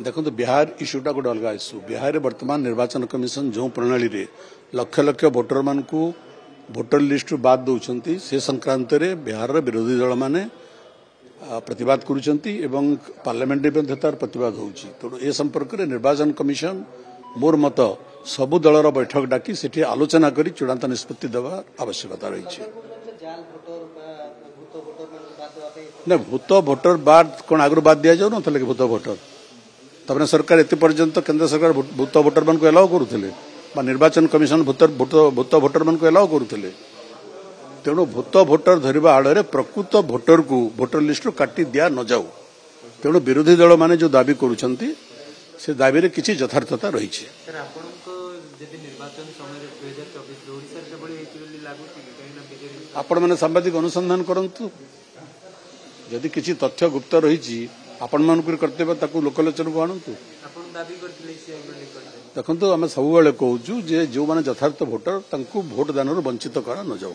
देखो बिहार इश्यूटा गोटे अलग इश्यू बिहार वर्तमान निर्वाचन कमिशन जो प्रणाली रे लक्ष लक्ष भोटर मान को भोटर लिस्ट बाद दौरान से संक्रांत रे बिहार विरोधी दल माने प्रतिवाद करुचंती एवं पार्लियामेंट में तार प्रतिवाद होउची तेणु ए संपर्क में निर्वाचन कमिशन मोर मत सबु दलर बैठक डाकी सेठी आलोचना करी चूड़ांत निष्पत्ति देवा आवश्यकता रही ना भूत भोटर बाद कौन आगु बाद दि जाऊ ना कि भूत भोटर तबने सरकार एते पर्यंत केंद्र सरकार भूत भोटर मान को एलाउ करुले निर्वाचन कमिशन भूत भोटर मान को एलाउ करुले तेणु भूत भोटर धरवा आड़े प्रकृत भोटर को भोटर लिस्ट काटी दिया न जाऊ तेणु विरोधी दल माने जो दाबी करुछंती से दाबी रे किछि यथार्थता रही है आपण मैंने सांबादिक अनुसंधान करंतु यदि किसी तथ्य गुप्त रही आपण मान कर्तव्य ताकू लोकलोचन को आणतु देखो आम सब कहूँ जे जो मैंने यथार्थ भोटर भोट दान वंचित करा न जाऊ।